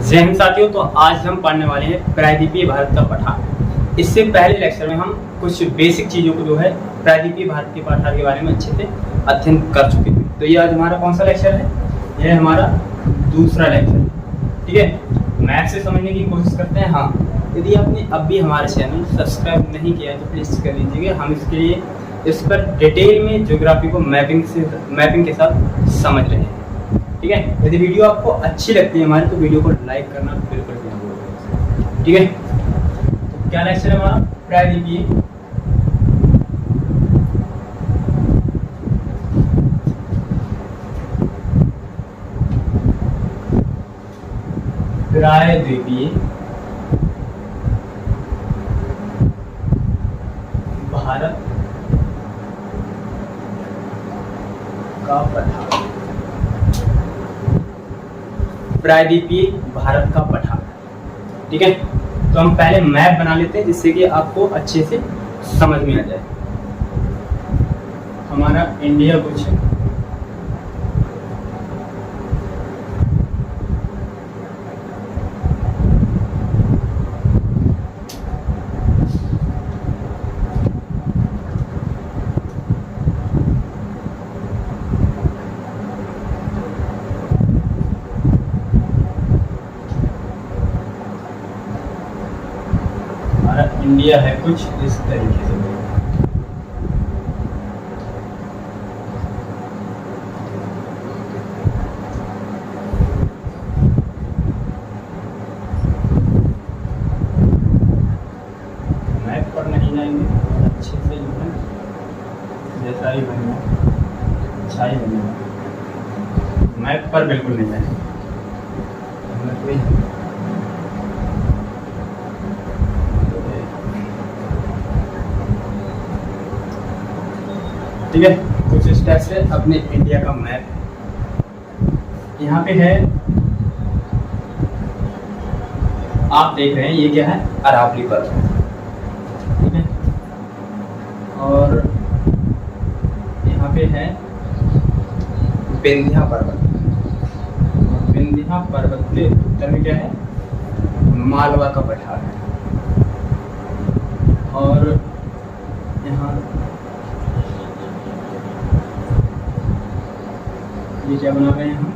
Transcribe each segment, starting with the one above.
जय हिंद साथियों। तो आज हम पढ़ने वाले हैं प्रायद्वीपीय भारत का पठार। इससे पहले लेक्चर में हम कुछ बेसिक चीज़ों को जो है प्रायद्वीपीय भारत के पठार के बारे में अच्छे से अध्ययन कर चुके हैं। तो ये आज हमारा कौन सा लेक्चर है? यह हमारा दूसरा लेक्चर, ठीक है। मैप से समझने की कोशिश करते हैं। हाँ, यदि आपने अब भी हमारे चैनल सब्सक्राइब नहीं किया है तो प्लीज़ कर लीजिएगा। हम इसके लिए इस पर डिटेल में ज्योग्राफी को मैपिंग के साथ समझ रहे हैं, ठीक है। यदि वीडियो आपको अच्छी लगती है हमारी तो वीडियो को लाइक करना बिल्कुल भी ना भूलिए, ठीक है। तो क्या लेक्चर है हमारा? प्रायद्वीपीय भारत का पठार। प्रायद्वीपीय भारत का पठार, ठीक है। तो हम पहले मैप बना लेते हैं जिससे कि आपको अच्छे से समझ में आ जाए। हमारा इंडिया कुछ है, इंडिया है कुछ इस तरीके से। मैप पर नहीं जाएंगे, अच्छे से जो है जैसा ही बनेगा अच्छा ही बनेगा। मैप पर बिल्कुल नहीं जाएंगे। ठीक है, कुछ इस टाइप से अपने इंडिया का मैप यहाँ पे है। आप देख रहे हैं ये क्या है? अरावली पर्वत, ठीक है। और यहाँ पे है विंध्या पर्वत। विंध्या पर्वत के उत्तर में क्या है? मालवा का पठार है। और यहाँ ये क्या बना रहे हैं हम?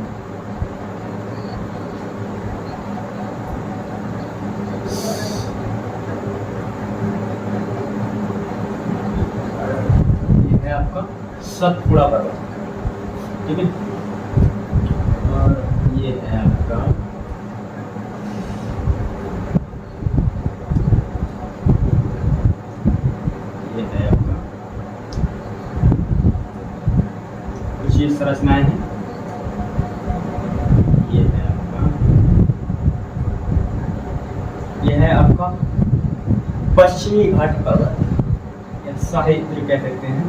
ये है आपका सतपुड़ा पर्वत, ठीक है। और ये है आपका कुछ ये संरचनाएं हैं। यह है आपका पश्चिमी घाट पर्वत या साहित्य कह सकते हैं।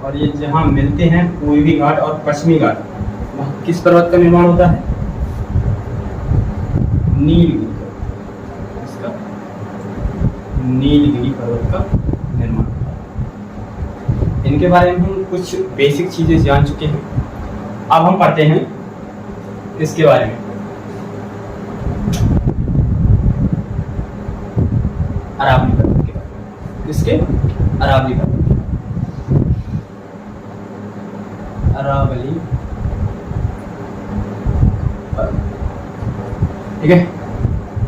और ये जहां मिलते हैं पूर्वी घाट और पश्चिमी घाट, वहां किस पर्वत का निर्माण होता है? नीलगिरी। इसका नीलगिरी पर्वत का निर्माण। इनके बारे में हम कुछ बेसिक चीजें जान चुके हैं। अब हम पढ़ते हैं इसके बारे में। अरावली पर्वत के बारे में। इसके अरावली पर्वत, अरावली पर्वत, ठीक है।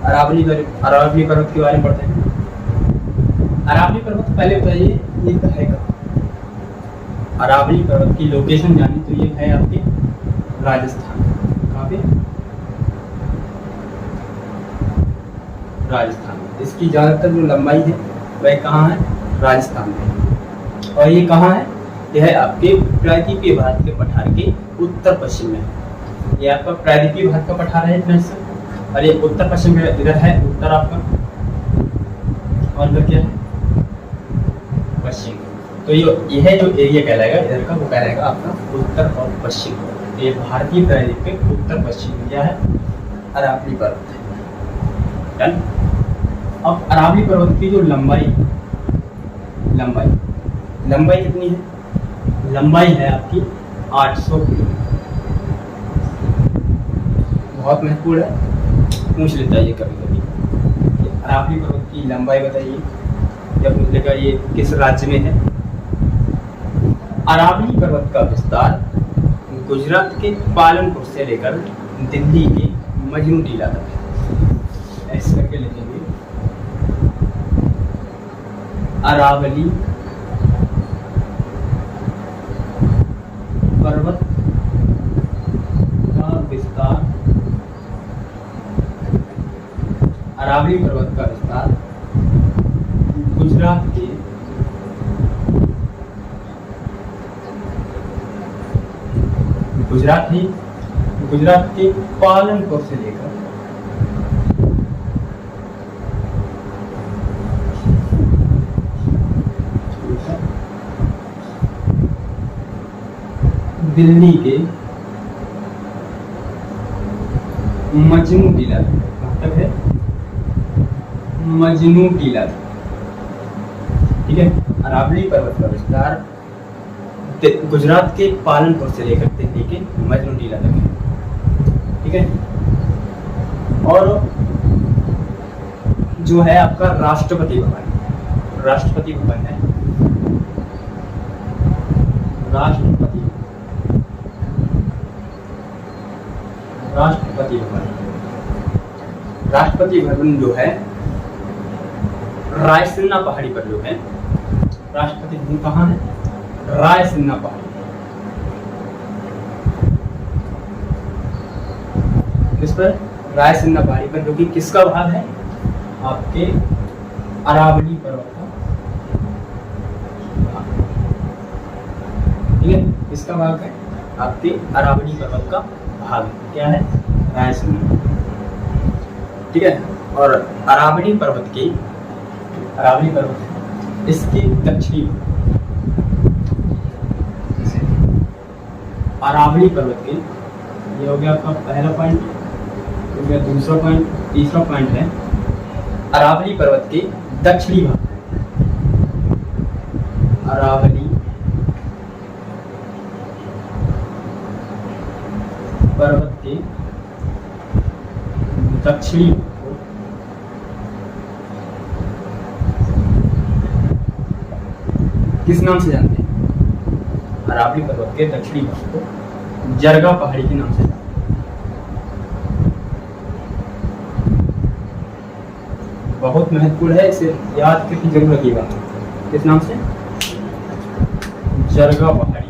अरावली पर्वत के बारे में पढ़ते हैं। अरावली पर्वत पहले बताइए ये है कहाँ? अरावली पर्वत की लोकेशन जानी तो ये है आपके राजस्थान। कहाँ पे? राजस्थान। इसकी ज़्यादातर जो लंबाई है वह कहाँ है? राजस्थान में। और ये कहाँ है? यह है आपके प्रायद्वीपीय भारत के पठार के उत्तर पश्चिम में। ये आपका प्रायद्वीपीय भारत का पठार है फ्रेंड्स। और ये उत्तर पश्चिम में इधर है उत्तर आपका, और इधर क्या है? पश्चिम। तो यह जो एरिया कहलाएगा इधर का, वो कहलाएगा आपका उत्तर और पश्चिम। ये भारतीय प्रायद्वीप के उत्तर पश्चिम क्या है? अरावली पर्वत है। डन। अब अरावली पर्वत की जो लंबाई कितनी है? लंबाई है आपकी 800 किलोमीटर। बहुत महत्वपूर्ण है, पूछ लेता है ये कभी कभी। अरावली पर्वत की लंबाई बताइए, या पूछ लेगा ये किस राज्य में है। अरावली पर्वत का विस्तार गुजरात के पालनपुर से लेकर दिल्ली के मजनू टीला तक है। ऐसे करके लिखेंगे, अरावली पर्वत का विस्तार, अरावली पर्वत का विस्तार गुजरात के पालनपुर से लेकर दिल्ली के मजनू टीला तक है, मजनू टीला। ठीक है, अरावली पर्वत का विस्तार गुजरात के पालनपुर से लेकर दिल्ली के मजनू टीला तक है। ठीक है, और जो है आपका राष्ट्रपति भवन है, राष्ट्रपति भवन जो है रायसीना पहाड़ी पर जो है। राष्ट्रपति भवन कहाँ है? रायसीना पहाड़ी। इस पर रायसीना पहाड़ी पर, जो कि किसका भाग है? आपके अरावली पर्वत का। ठीक है, इसका भाग है आपके अरावली पर्वत का भाग। क्या है? रायसीना। ठीक है, और अरावली पर्वत इसके दक्षिणी, अरावली पर्वत के, ये हो गया आपका पहला पॉइंट, हो गया दूसरा पॉइंट, तीसरा पॉइंट है अरावली पर्वत के दक्षिणी भाग। अरावली पर्वत के दक्षिणी भाग को किस नाम से जानते हैं? अरावली पर्वत के दक्षिणी भाग को जरगा पहाड़ी के नाम से जानते हैं। बहुत महत्वपूर्ण है, इसे याद करके जरूर रखिएगा। किस नाम से? जरगा पहाड़ी।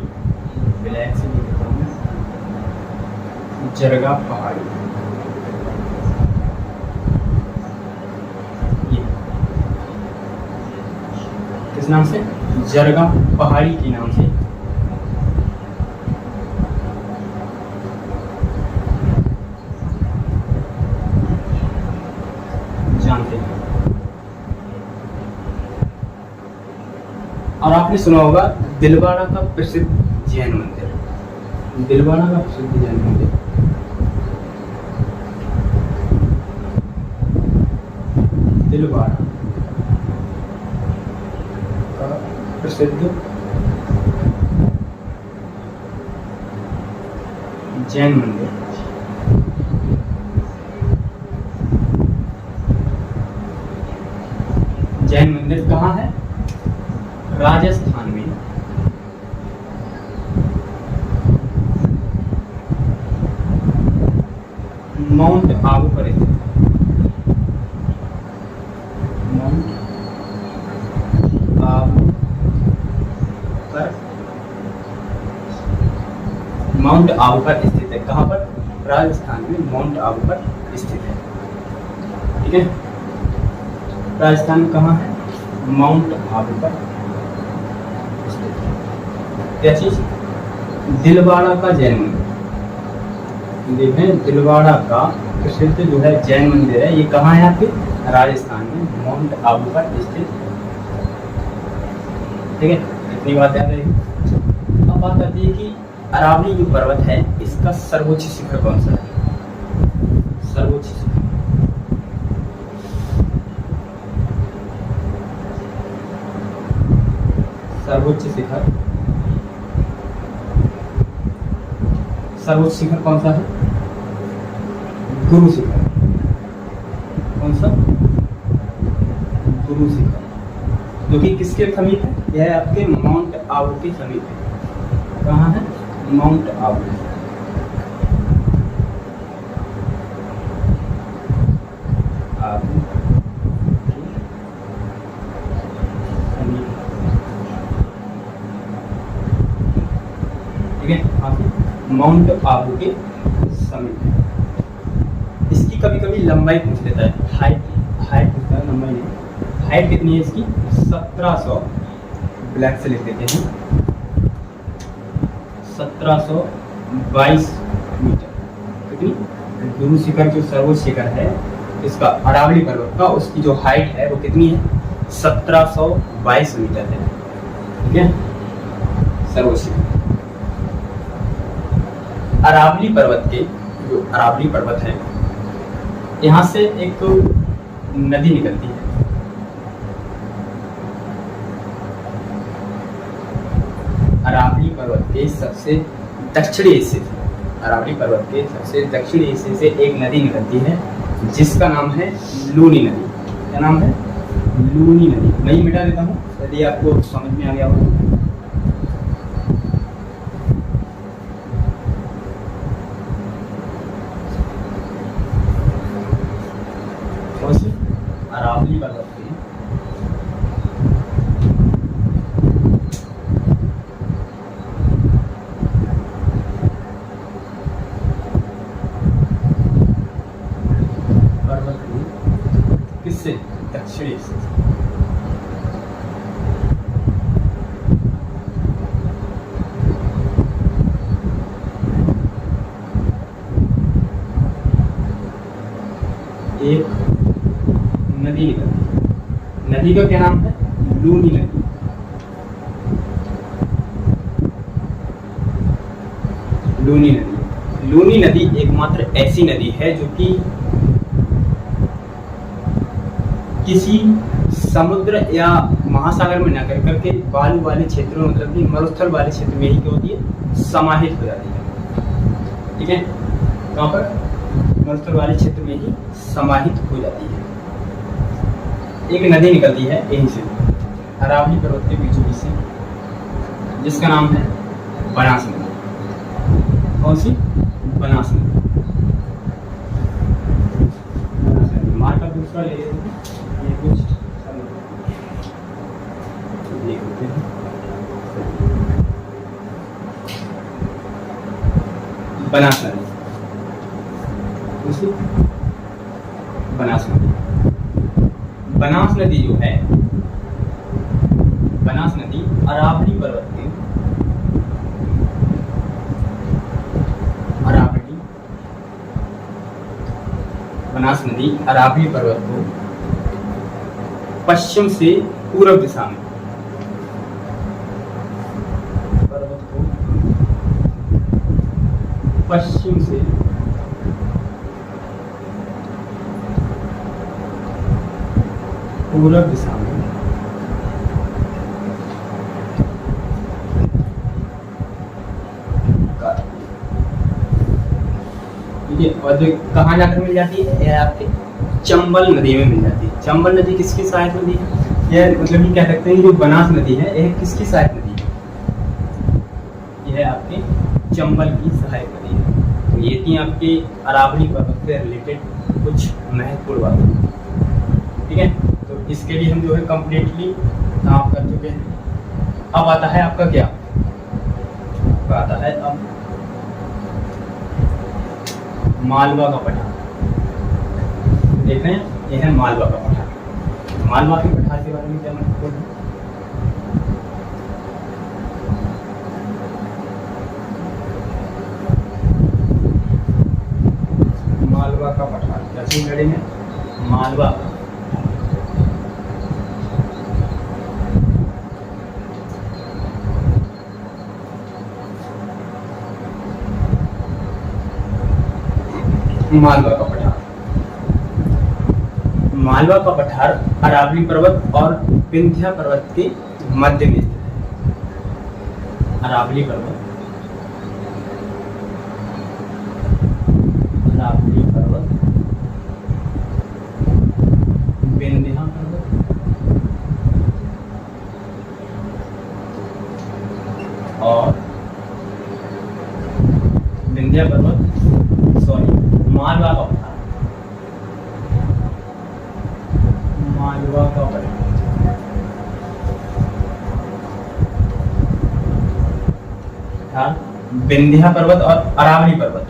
ब्लैक से लिख देता हूं, जरगा पहाड़ी। ये किस नाम से? जरगा पहाड़ी के नाम से जानते हैं। और आपने सुना होगा दिलवाड़ा का प्रसिद्ध जैन मंदिर। दिलवाड़ा का प्रसिद्ध जैन मंदिर, दिलवाड़ा का प्रसिद्ध जैन मंदिर कहाँ है? राजस्थान में। माउंट आबू पर स्थित है। माउंट आबू पर स्थित है। कहाँ पर? राजस्थान में माउंट आबू पर स्थित है। ठीक है, राजस्थान में कहाँ है? माउंट आबू पर स्थित है। क्या चीज? दिलवाड़ा का जैन मंदिर। देखें, दिलवाड़ा का प्रसिद्ध जो है जैन मंदिर है, ये कहाँ है? आपके राजस्थान में माउंट आबू पर स्थित। ठीक है, इतनी बात याद रहेगी। अब बात करते हैं कि अरावली जो पर्वत है, इसका सर्वोच्च शिखर कौन सा है? सर्वोच्च शिखर सर्वोच्च शिखर, सर्वोच्च शिखर कौन सा है? गुरु शिखर। कौन सा? गुरु शिखर, जो कि किसके समीप है? यह आपके माउंट आबू के समीप है। कहाँ है? माउंट आबू। ठीक है, माउंट आबू के समीप। इसकी कभी कभी लंबाई पूछ लेता है, हाइट पूछता है, लंबाई नहीं। हाइट कितनी है इसकी? 1700, ब्लैक से लिख देते हैं, 1722 मीटर। कितनी? गुरु शिखर जो सर्वोच्च शिखर है इसका, अरावली पर्वत का, उसकी जो हाइट है वो कितनी है? 1722 मीटर है। ठीक है, सर्वोच्च शिखर। अरावली पर्वत के, जो अरावली पर्वत है, यहाँ से एक नदी निकलती है। अरावली पर्वत के सबसे दक्षिणी हिस्से से, अरावली पर्वत के सबसे दक्षिणी हिस्से से एक नदी निकलती है जिसका नाम है लूनी नदी। क्या नाम है? लूनी नदी। मैं ही मिटा देता हूँ यदि आपको समझ में आ गया हो। अरावली पर्वत के किससे? दक्षिणी हिस्से से। एक नदी निकलती है। नदी का क्या नाम है? लूनी नदी। लूनी नदी। लूनी नदी एकमात्र ऐसी नदी है जो कि किसी समुद्र या महासागर में न कर करके बालू वाले क्षेत्रों, मतलब कि मरुस्थल वाले क्षेत्र में ही क्या होती है? समाहित हो जाती है। ठीक है, कहाँ पर? मरुस्थल वाले क्षेत्र में ही समाहित हो जाती है। एक नदी निकलती है यहीं से, अरावली पर्वत के बीचों बीच से, जिसका नाम है बनास नदी। कौन सी? बनास नदी। मार्ग का दूसरा ले लेते हैं, ये कुछ देख लेते हैं। बनास नदी, उसी बनास नदी। बनास नदी जो है, बनास नदी अरावली पर्वत के, अरावली, बनास नदी अरावली पर्वत को पश्चिम से पूर्व दिशा में, पर्वत को पश्चिम से पूर्व दिशा में ठीक है, और कहाँ जाकर मिल जाती है? यह आपके चंबल नदी में मिल जाती है। चंबल नदी किसकी सहायक नदी है? यह मतलब ये कह सकते हैं जो बनास नदी है यह किसकी सहायक नदी है? यह आपके चंबल की सहायक नदी है। तो ये थी आपके अरावली पर्वत से रिलेटेड कुछ महत्वपूर्ण बातें। ठीक है, तो इसके लिए हम जो है कंप्लीटली काम कर चुके हैं। अब आता है आपका क्या? आपका आता है अब मालवा का पठार। देख रहे हैं, यह है मालवा का पठार। मालवा के पठार के बारे में क्या महत्वपूर्ण है? मालवा का पठार क्या चीज लड़ेंगे? मालवा मालवा का पठार। मालवा का पठार अरावली पर्वत और विंध्या पर्वत के मध्य में स्थित है। अरावली पर्वत, अरावली पर्वत, विंध्या पर्वत, और विंध्या पर्वत, सॉरी मालवा का पठार, मालवा का पठार, विंध्या पर्वत और अरावली पर्वत,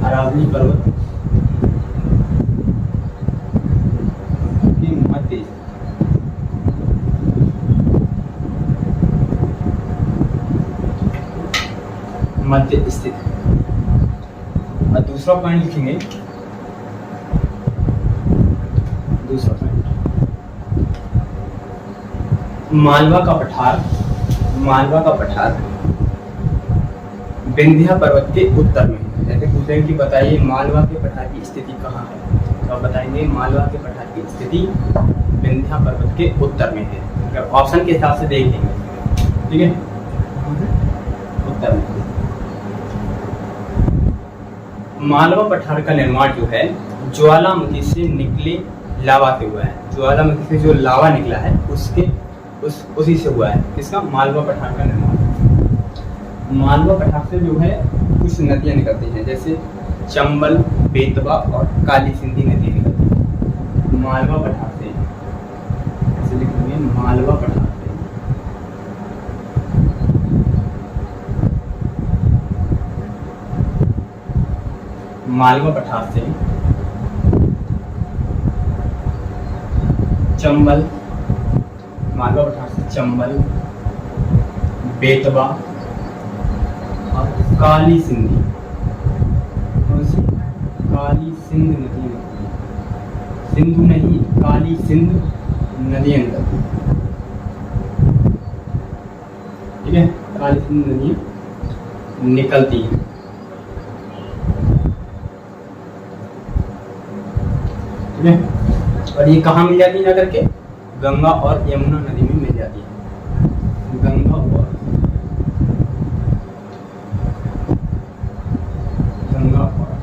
अरावली पर्वत की मध्य स्थित। और दूसरा पॉइंट लिखेंगे, दूसरा पॉइंट मालवा का पठार, मालवा का पठार विंध्या पर्वत के उत्तर में है। जैसे पूछेंगे कि बताइए मालवा के पठार की स्थिति कहाँ है, तो आप बताएंगे मालवा के पठार की स्थिति विंध्या पर्वत के उत्तर में है। ऑप्शन के हिसाब से देख लेंगे, ठीक है, उत्तर में। मालवा पठार का निर्माण जो है ज्वालामुखी से निकले लावा से हुआ है। ज्वालामुखी से जो लावा निकला है उसी से हुआ है। किसका? मालवा पठार का निर्माण। मालवा पठार से जो है कुछ नदियां निकलती हैं, जैसे चंबल, बेतवा और काली सिंधी नदी निकलती है मालवा पठार से। ऐसे लिखेंगे मालवा पठार से, मालवा पठार से चंबल, मालवा पठार से चंबल, बेतवा और काली सिंधी, काली सिंध नदी निकलती है। सिंधु नहीं, काली सिंध नदियां निकलती है, ठीक है, काली सिंध नदियां निकलती है, ठीक है। और ये कहाँ मिल जाती है जाकर के? गंगा और यमुना नदी में मिल जाती है। गंगा और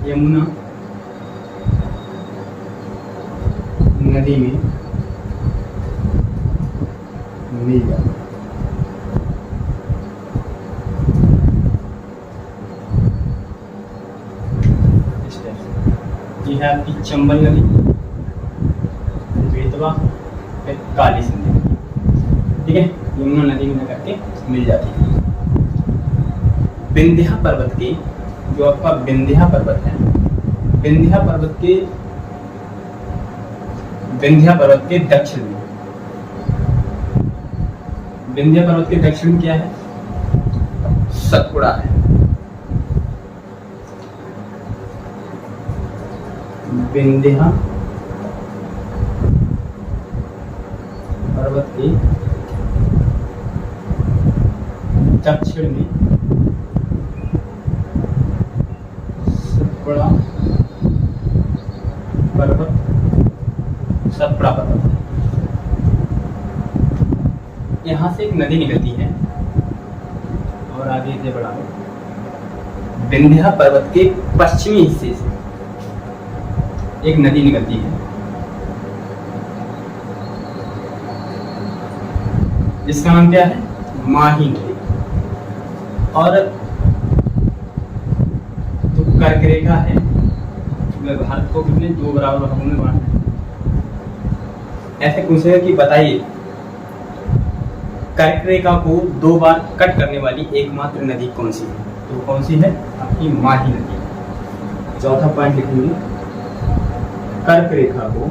यमुना नदी में मिल जाती है। ये है आपकी चंबल नदी, बेतवा, काली सिंधी, ठीक है, यमुना नदी में करके मिल जाती है। विंध्या पर्वत के, जो आपका विंध्या पर्वत है, विंध्या पर्वत के दक्षिण में, विंध्या पर्वत के दक्षिण में क्या है? सतपुड़ा है। विंध्या पर्वत के दक्षिण में सतपुड़ा पर्वत, सतपुड़ा पर्वत है। यहाँ से एक नदी निकलती है और आगे से बढ़ा दो। विंध्या पर्वत के पश्चिमी हिस्से से एक नदी निकलती है जिसका नाम क्या है? माही नदी। और जो कर्क रेखा है, भारत को कितने 2 बराबर भागों में बांटा है। ऐसे पूछेगा कि बताइए कर्क रेखा को 2 बार कट करने वाली एकमात्र नदी कौन सी है? तो कौन सी है? आपकी माही नदी। चौथा पॉइंट लिखेंगे, कर्क रेखा को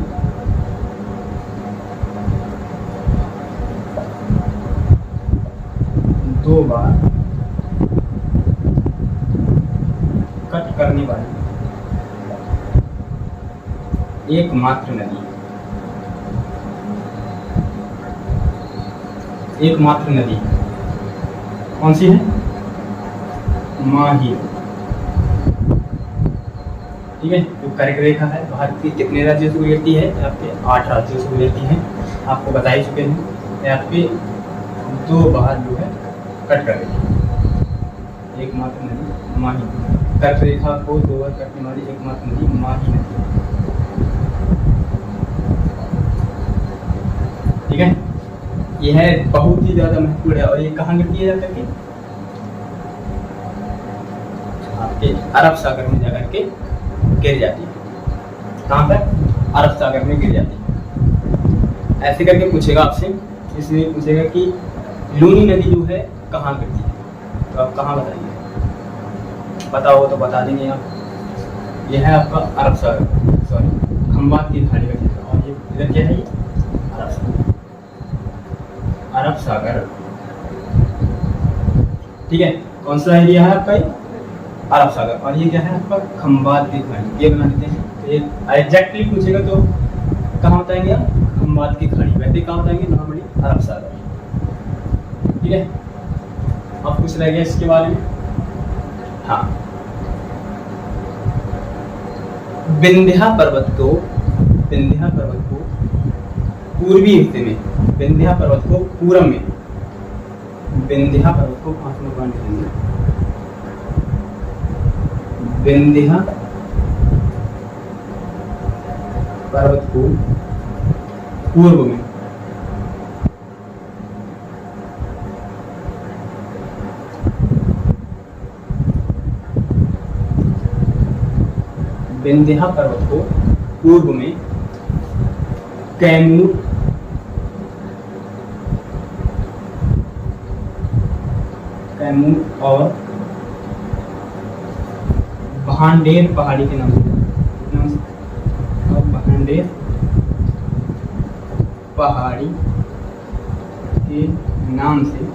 2 बार कट करने वाली एकमात्र नदी, एकमात्र नदी कौन सी है? माही, ठीक है। जो कर्क रेखा है भारत के कितने राज्यों से गुजरती है? आपके 8 राज्यों से गुजरती है। आपको बता ही चुके हैं। यहाँ पे दो बार जो है कट कर देंगे। एकमात्र नदी माही, कर्क रेखा को दो बार कटने वाली एकमात्र नदी माही नदी। ठीक है, यह बहुत ही ज्यादा महत्वपूर्ण है। और ये कहाँ गिरती है जाकर के? आपके अरब सागर में जाकर के गिर जाती है। कहाँ पर? अरब सागर में गिर जाती है। ऐसे करके पूछेगा आपसे, इसमें पूछेगा कि लूनी नदी जो है कहाँ गिरती है, तो आप कहाँ बताइए? पता हो तो बता देंगे आप। यह है आपका अरब सागर, सॉरी खंबात की खाड़ी का क्षेत्र। और ये इधर क्या है? ये अरब सागर, अरब सागर। ठीक है, कौन सा एरिया है आपका? ये अरब सागर। और ये क्या है आपका? खंबात की खाड़ी। ये बना देते हैं। तो ये एग्जैक्टली पूछेगा तो कहाँ बताएंगे आप? खंबात की खाड़ी। वैसे कहाँ बताएंगे? नॉर्मली अरब सागर। ठीक है, अब कुछ रह गया इसके बारे में। हाँ, विंध्या पर्वत को पूर्वी हिस्से में, विंध्या पर्वत को पूरब में, विंध्या पर्वत को पांच में बांट देंगे। विंध्या पर्वत को पूर्व में, विंध्या पर्वत को पूर्व में कैमूर और भांडेर पहाड़ी के नाम से, और भांडेर पहाड़ी के नाम से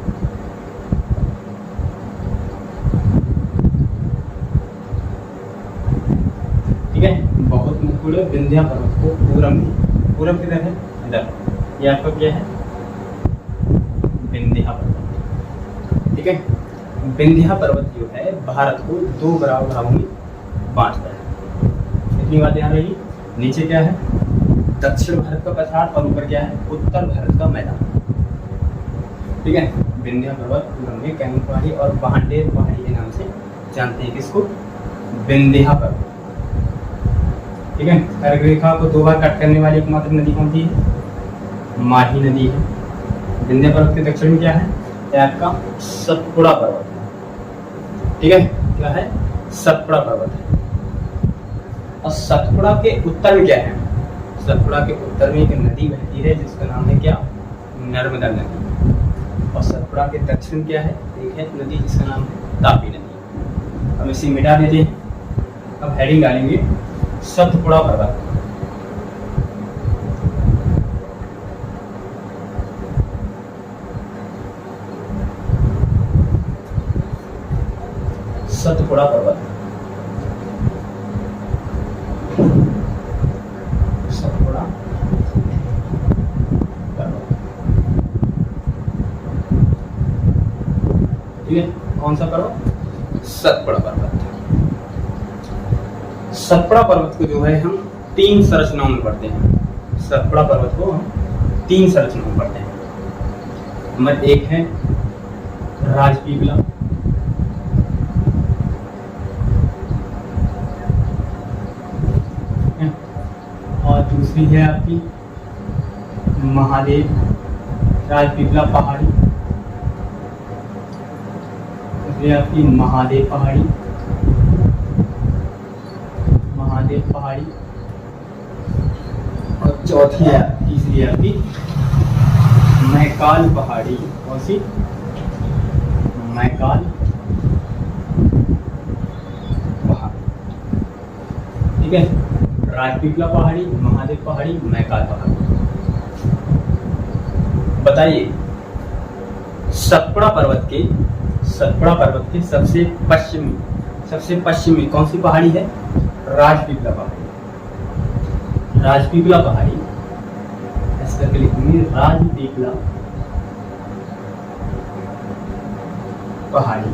बहुत महत्वपूर्ण है। विंध्या पर्वत को पूरब में, पूरब किधर है? इधर। ये आपका क्या है? विंध्या पर्वत। ठीक है, विंध्या पर्वत जो है भारत को दो बराबर भागों में बांटता है। इतनी बात ध्यान रही। नीचे क्या है? दक्षिण भारत का पठार और ऊपर क्या है? उत्तर भारत का मैदान। ठीक है, विंध्या पर्वत पूरब में कैमूर पहाड़ी और भांडेर पहाड़ी के नाम से जानते हैं। किसको? विंध्या पर्वत। ठीक है, कर्क रेखा को दो बार कट करने वाली एकमात्र नदी कौन सी है? माही नदी है। विंध्या पर्वत के दक्षिण में क्या है? आपका सतपुड़ा पर्वत है। ठीक है, क्या है? सतपुड़ा पर्वत है। और सतपुड़ा के उत्तर में क्या है? सतपुड़ा के उत्तर में एक नदी बहती है जिसका नाम है क्या? नर्मदा नदी। और सतपुड़ा के दक्षिण क्या है? एक है नदी जिसका नाम है तापी नदी। अब इसे मिटा देते हैं। अब हेडिंग डालेंगे सतपुड़ा पर्वत। सतपुड़ा पर्वत, सतपुड़ा पर्वत। ठीक है, कौन सा पर्वत? सतपुड़ा पर्वत। सतपुड़ा पर्वत को जो है हम तीन संरचनाओं में पढ़ते हैं। सतपुड़ा पर्वत को हम तीन संरचनाओं में पढ़ते हैं। नंबर एक है राजपीपला, और दूसरी है आपकी महादेव राजपीपला पहाड़ी, दूसरी आपकी महादेव पहाड़ी, पहाड़ी, और चौथी है तीसरी है आपकी मैकाल पहाड़ी। कौन सी? मैकाल पहाड़ी। ठीक है, राजपीपला पहाड़ी, महादेव पहाड़ी, मैकाल पहाड़ी। बताइए सतपुड़ा पर्वत के सबसे पश्चिमी कौन सी पहाड़ी है? राजपीपला पहाड़ी। राजपीपला पहाड़ी ऐसे करके लिखेंगे, राजपीपला पहाड़ी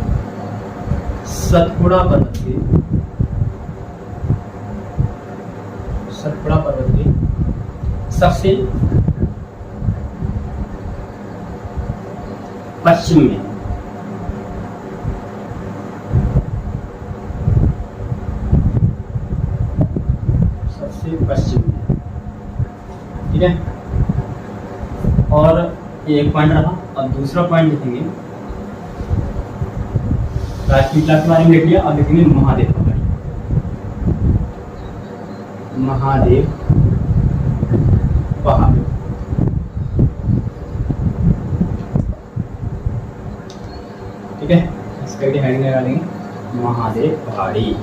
सतपुड़ा पर्वत के सबसे पश्चिम में है। सबसे पश्चिम में है, ठीक है। और एक पॉइंट रहा। अब दूसरा पॉइंट लिखेंगे, राजपीपला के बारे में लिख लिया। अब लिखेंगे महादेव पहाड़ी। महादेव पहाड़, ठीक है। इसका भी हेडिंग लगा लेंगे महादेव पहाड़ी।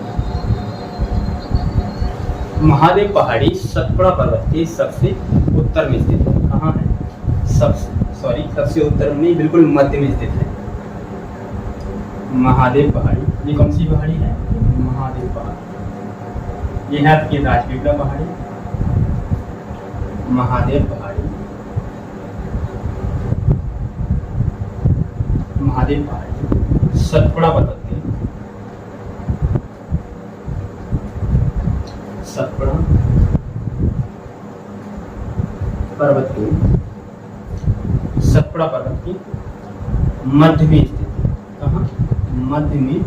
महादेव पहाड़ी सतपुड़ा पर्वत के सबसे उत्तर में स्थित है। कहाँ है? सबसे उत्तर में, बिल्कुल मध्य में स्थित है महादेव पहाड़ी। ये कौन सी पहाड़ी है? महादेव पहाड़ी। ये है आपकी राजपीपला पहाड़ी, महादेव पहाड़ी, महादेव पहाड़ी सतपुड़ा पर्वत के, सतपुड़ा पर्वत की मध्य में स्थित है। कहाँ? मध्य में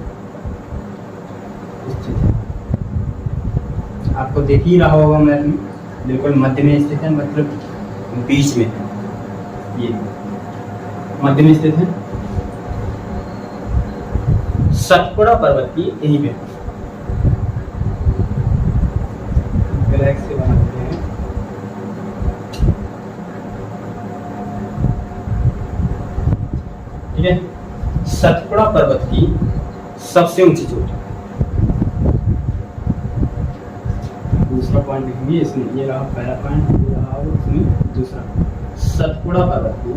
स्थित है। आपको देख ही रहा होगा मैप में, बिल्कुल मध्य में स्थित है, मतलब बीच में है। ये मध्य में स्थित है। सतपुड़ा पर्वत की यहीं पे से बनाते हैं। ठीक है। सतपुड़ा पर्वत की सबसे ऊंची चोटी। दूसरा पॉइंट लिखेंगे इसमें, ये रहा पहला पॉइंट, ये रहा इसमें दूसरा। सतपुड़ा पर्वत की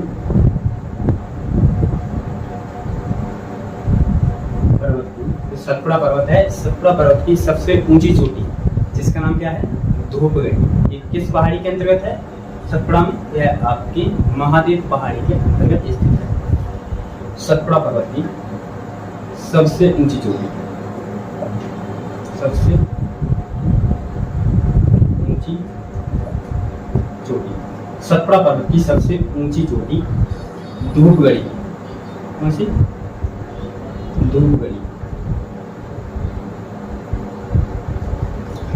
सतपुड़ा पर्वत है, सतपुड़ा पर्वत की सबसे ऊंची चोटी, जिसका नाम क्या है? धूपगढ़ी। ये किस पहाड़ी के अंतर्गत है? सतपुड़ा में। यह आपकी महादेव पहाड़ी के अंतर्गत स्थित है। सतपुड़ा पर्वत की सबसे ऊंची चोटी, सबसे ऊंची चोटी, सतपुड़ा पर्वत की सबसे ऊंची चोटी धूपगढ़ी। कौन सी? धूपगढ़ी।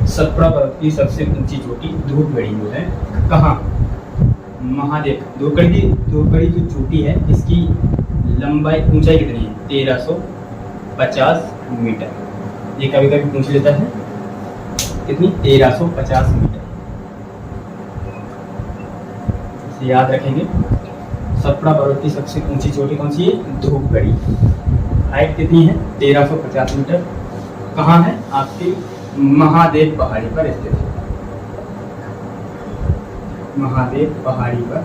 सतपुड़ा पर्वत की सबसे ऊंची चोटी धूपगढ़ी जो है, कहाँ? महादेव। धूपगढ़ी जो चोटी है, इसकी लंबाई, ऊंचाई कितनी है? 1350 मीटर। ये कभी कभी पूछ लेता है, कितनी? 1350 मीटर। इसे याद रखेंगे। सतपुड़ा पर्वत की सबसे ऊंची चोटी कौन सी है? धूपगढ़ी। हाइट कितनी है? 1350 मीटर। कहाँ है? आपकी महादेव पहाड़ी पर स्थित है। महादेव पहाड़ी पर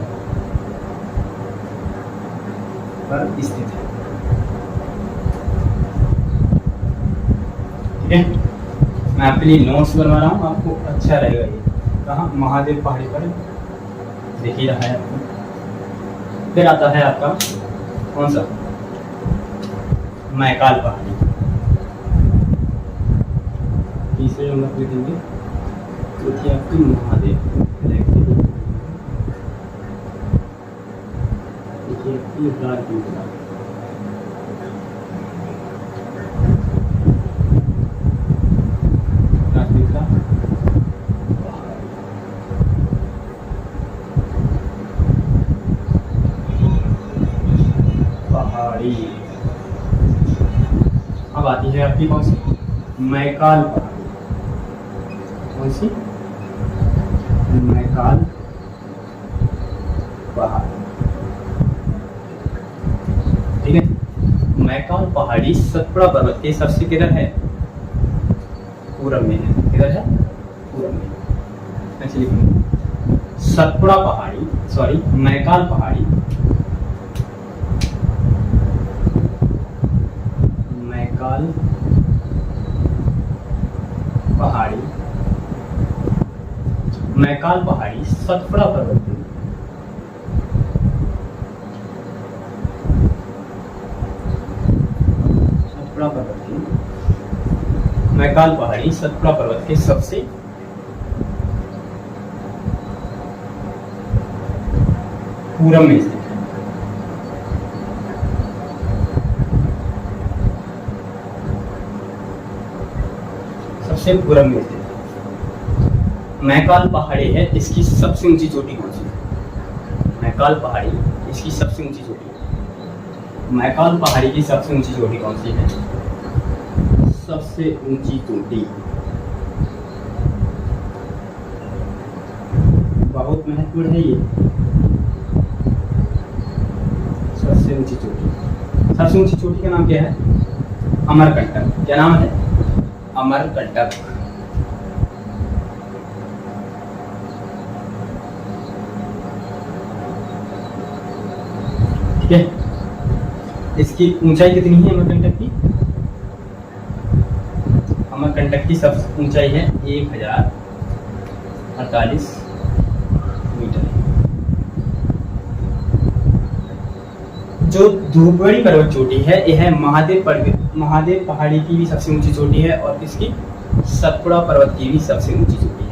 स्थित है। ठीक है। मैं आपके लिए नोट्स बनवा रहा हूँ, आपको अच्छा रहेगा ये। कहाँ? महादेव पहाड़ी पर दिख ही रहा है आपको। फिर आता है आपका कौन सा? मैकाल पहाड़ी। तीसरे नंबर पे देंगे तो आपकी महादेव, राजपीपला। पहाड़ी। अब आती है आपकी कौन सी? मैकाल पहाड़ी। कौन सी? मैकाल पहाड़ी। ठीक है। मैकाल पहाड़ी सतपुड़ा पर्वत के सबसे किधर है? पूरब में है। किधर है? पूरब में। ऐसे लिखेंगे सतपुड़ा पहाड़ी, सॉरी मैकाल पहाड़ी, मैकाल पहाड़ी, मैकाल पहाड़ी सतपुड़ा पर्वत की मैकाल पहाड़ी सतपुड़ा पर्वत के सबसे पूरब में स्थित है। सबसे पूर्व में स्थित है। मैकाल पहाड़ी है, इसकी सबसे ऊंची चोटी कौन सी है? मैकाल पहाड़ी, इसकी सबसे ऊंची चोटी। मैकाल पहाड़ी की सबसे ऊंची चोटी कौन सी है? सबसे ऊंची चोटी, बहुत महत्वपूर्ण है ये। सबसे ऊंची चोटी, सबसे ऊंची चोटी का नाम क्या है? अमरकंटक। क्या नाम है? अमरकंटक। ठीक है, इसकी ऊंचाई कितनी है अमरकंटक की? अमरकंटक की सबसे ऊंचाई है 1048 मीटर। जो धूपगढ़ी पर्वत चोटी है, यह महादेव पहाड़ी की भी सबसे ऊंची चोटी है और इसकी सतपुड़ा पर्वत की भी सबसे ऊंची चोटी है।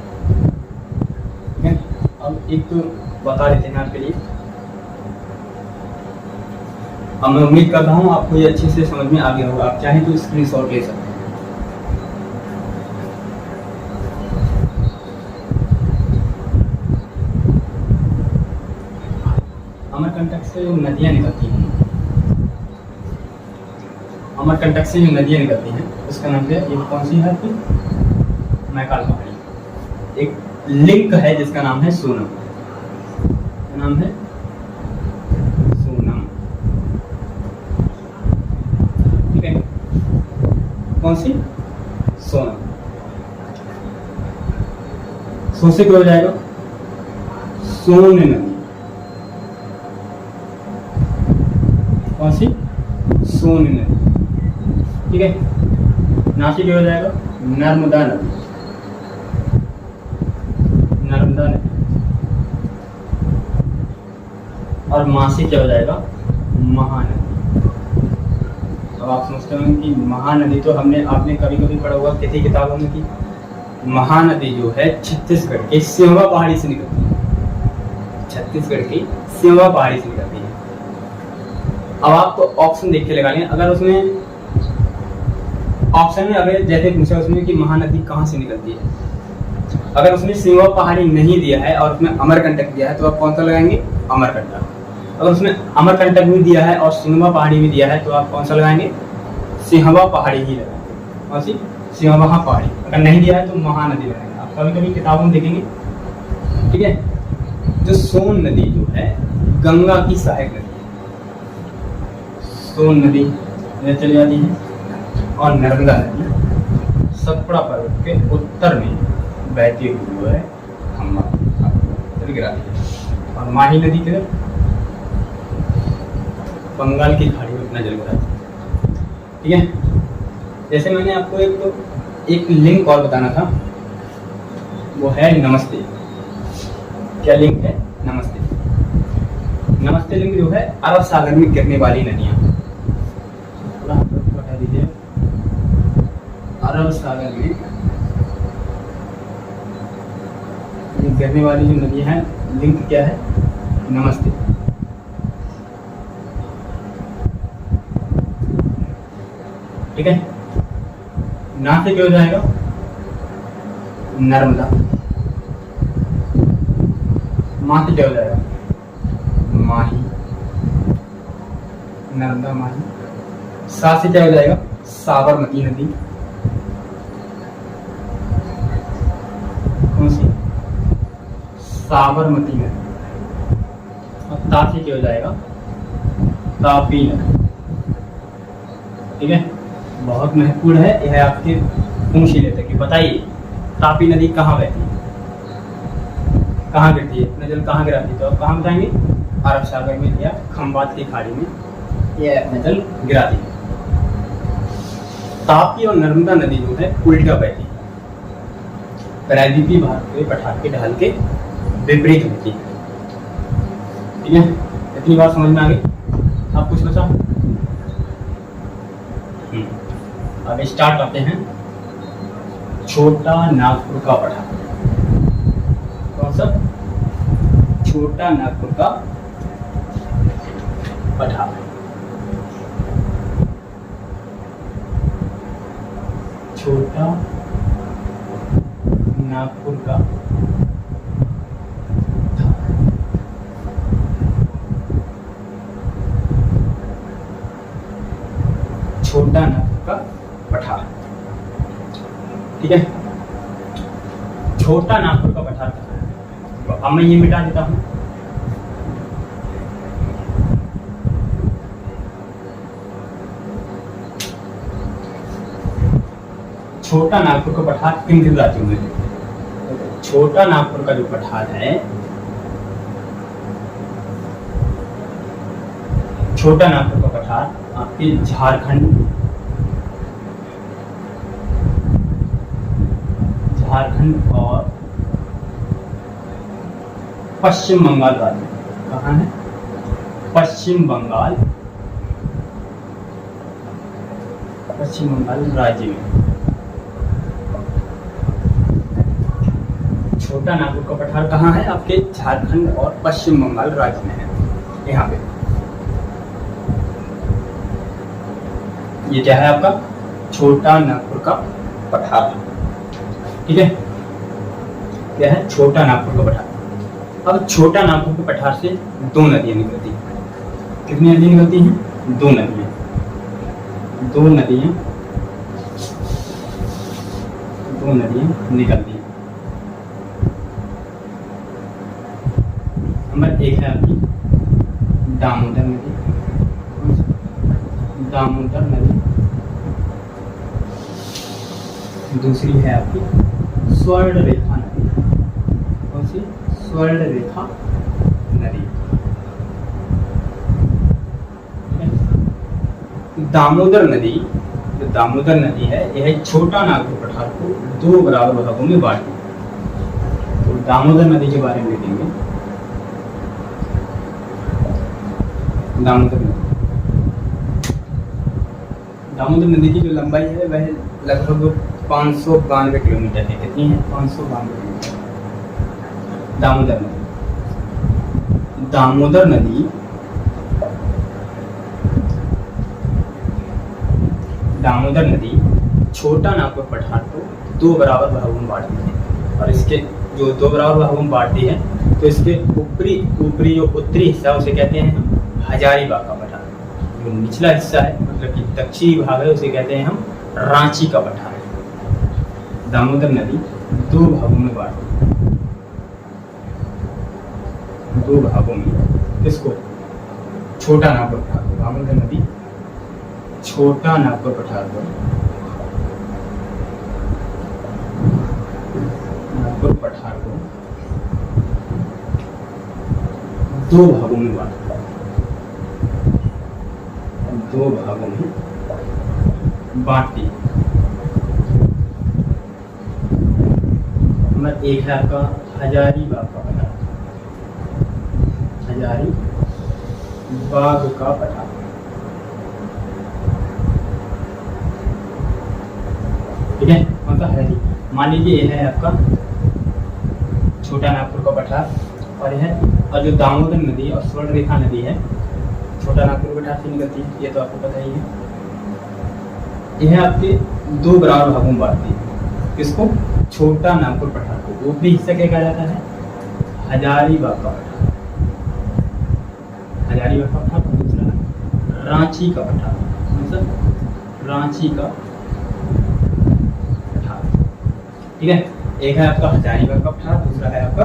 ठीक है, अब एक तो बता देते हैं आपके लिए। अब मैं उम्मीद करता हूँ आपको ये अच्छे से समझ में आ गया होगा। आप चाहें तो स्क्रीनशॉट ले सकते हैं। अमरकंटक से जो नदियाँ निकलती हैं, अमरकंटक से जो नदियाँ निकलती हैं उसका नाम क्या है? ये कौन सी है आपकी? मैकाल पहाड़ी। एक लिंक है जिसका नाम है सोनम। क्या नाम है? सोनम। ठीक है, कौन सी? सोनम। सो से क्या हो जाएगा? सोन नदी। कौन सी? सोन नदी। ठीक है, नासिक क्या हो जाएगा? नर्मदा नदी। नर्मदा नदी। और मासी क्या हो जाएगा? महानदी। अब आप समझते होंगे कि महानदी तो आपने कभी कभी पढ़ा होगा किसी किताबों में कि महानदी जो है छत्तीसगढ़ के सिमवा पहाड़ी से निकलती है। छत्तीसगढ़ की सिमवा पहाड़ी से निकलती है। अब आपको ऑप्शन देख के लगा लें। अगर उसमें ऑप्शन में अगर जैसे पूछा उसमें कि महानदी कहाँ से निकलती है, अगर उसने सिमवा पहाड़ी नहीं दिया है और उसमें अमरकंटक दिया है तो आप कौन सा लगाएंगे? अमरकंटक। अगर उसमें अमरकंटक भी दिया है और सिमवा पहाड़ी भी दिया है तो आप कौन सा लगाएंगे? सिमवा पहाड़ी ही लगाएंगे। कौन सी? सिमवा पहाड़ी। अगर नहीं दिया है तो महानदी लगाएंगे। आप कभी कभी किताबों में देखेंगे। ठीक है, जो सोन नदी जो है गंगा की सहायक नदी है। सोन नदी इधर चली जाती है और नर्मदा नदी सतपुड़ा पर्वत के उत्तर में बहती हुई जो है खम्बा गिराती है। और माही नदी किधर? बंगाल की खाड़ी में अपना जल गिराती है। ठीक है, जैसे मैंने आपको एक लिंक और बताना था, वो है नमस्ते। क्या लिंक है? नमस्ते। नमस्ते लिंक जो है अरब सागर में गिरने वाली नदियां, बता दीजिए। अरब सागर में ये गिरने वाली जो नदियां हैं, लिंक क्या है? नमस्ते। ठीक है, ना से क्या हो जाएगा? नर्मदा। माँ से क्या हो जाएगा? माही। नर्मदा माही। सा से क्या हो जाएगा? साबरमती नदी। कौन सी? साबरमती नदी। और ता से क्या हो जाएगा? तापी नदी। ठीक है, बहुत महत्वपूर्ण है यह। आपके पूछ ही लेते कि बताइए तापी नदी कहाँ बहती है, कहाँ गिरती है, इतना जल कहाँ गिराती है? तो आप कहाँ बताएंगे? अरब सागर में या खंबात की खाड़ी में यह अपना जल गिराती है। तापी और नर्मदा नदी जो है उल्टा बहती है, प्रायद्वीपीय भाग के पठार के ढाल के विपरीत होती है। ठीक है, इतनी बात समझ में आ गई। आप कुछ बचा? अब स्टार्ट करते हैं। छोटा नागपुर का पठार। कौन सा? छोटा नागपुर का पठार। छोटा नागपुर का छोटा नागपुर का पठार। ठीक है, छोटा नागपुर का पठार कहाँ है? तो अब मैं ये मिटा देता हूँ। छोटा नागपुर का पठार किन किन राज्यों में है? छोटा नागपुर का जो पठार है, छोटा नागपुर का पठार आपके झारखंड और पश्चिम बंगाल राज्य। कहाँ है? पश्चिम बंगाल राज्य में छोटा नागपुर का पठार कहाँ है? आपके झारखंड और पश्चिम बंगाल राज्य में है। यहाँ पे ये क्या है? आपका छोटा नागपुर का पठार। ठीक है, क्या है? छोटा नागपुर का पठार। अब छोटा नागपुर के पठार से दो नदियां निकलती हैं। कितनी नदियां निकलती हैं? दो नदियां निकलती हैं। नंबर एक है आपकी दामोदर नदी। दूसरी है आपकी स्वर्ण रेखा नदी। कौन सी? स्वर्ण रेखा नदी। दामोदर नदी, जो दामोदर नदी है, यह छोटा नागपुर पठार को दो बराबर भागों में बांटती है। तो दामोदर नदी के बारे में देखेंगे। दामोदर नदी की जो लंबाई है वह लगभग 592 किलोमीटर है। कितनी है? 592 किलोमीटर। दामोदर नदी छोटा नागपुर पठार को दो बराबर भागों में बांटती है। और इसके जो दो बराबर भागों में बांटती है, तो इसके ऊपरी जो उत्तरी हिस्सा उसे कहते हैं हम हजारीबाग का पठार। जो निचला हिस्सा है, मतलब कि दक्षिणी भाग है, उसे कहते हैं हम रांची का पठार। दामोदर नदी दो भागों में बांटती है। दो भागों में किसको? छोटा नागपुर पठार को। दामोदर नदी छोटा नागपुर पठार को दो भागों में बांटती है। नंबर एक है आपका हजारीबाग का पठार। हजारीबाग का पठार। ठीक है, कौन सा है? मान लीजिए यह है आपका छोटा नागपुर का पठार और जो दामोदर नदी और स्वर्ण रेखा नदी है, छोटा नागपुर पठार से निकलती है। ये तो आपको पता ही है। यह आपके दो बराबर भागों में बांटती है। किसको? छोटा नागपुर पठार को। ऊपरी हिस्सा क्या कहा जाता है? हजारीबाग का पठार। दूसरा रांची का पठार। रांची का पठार। ठीक है, एक है आपका हजारीबाग का पठार, दूसरा है आपका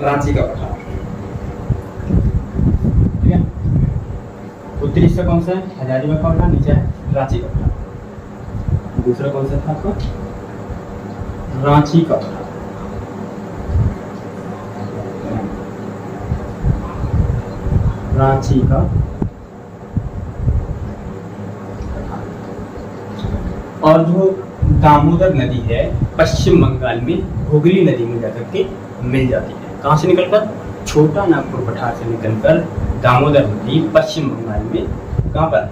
रांची का पठार। ठीक है, उत्तरी हिस्सा कौन सा है? हजारीबाग का पठार। नीचे है रांची का पठार। दूसरा कौन सा था आपका? रांची का पठार। रांची का और जो दामोदर नदी है पश्चिम बंगाल में हुगली नदी में जाकर के मिल जाती है। कहाँ से निकलकर? छोटा नागपुर पठार से निकलकर दामोदर नदी पश्चिम बंगाल में कहाँ पर?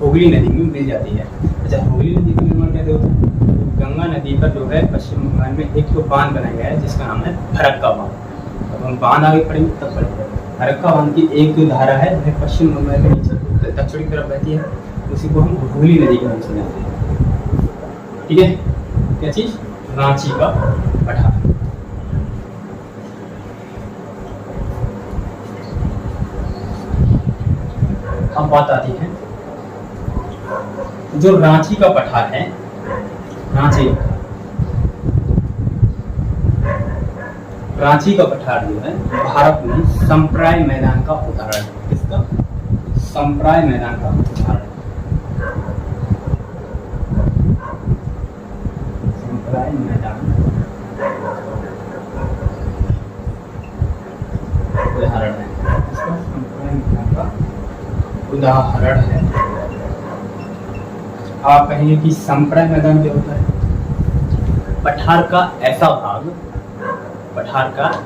हुगली नदी में मिल जाती है। अच्छा, हुगली नदी का निर्माण कैसे होता है? गंगा नदी पर जो है पश्चिम बंगाल में एक तो बांध बनाया गया है जिसका नाम है फरक्का बांध। अब हम बांध आगे पढ़ेंगे तब पढ़ेंगे। फरक्का बांध की एक जो धारा है वह पश्चिम बंगाल के नीचे दक्षिणी तरफ बहती है, उसी को हम हुगली नदी के नाम से जानते हैं। ठीक है, क्या चीज़? रांची का पठार। अब बात आती है जो रांची का पठार है, रांची का पठार जो है भारत में संप्राय मैदान का उदाहरण है। किसका? संप्राय मैदान का उदाहरण। संप्राय मैदान उदाहरण है। इसका संप्राय मैदान का उदाहरण है। आप कहेंगे कि संप्राय मैदान क्या होता है? पठार का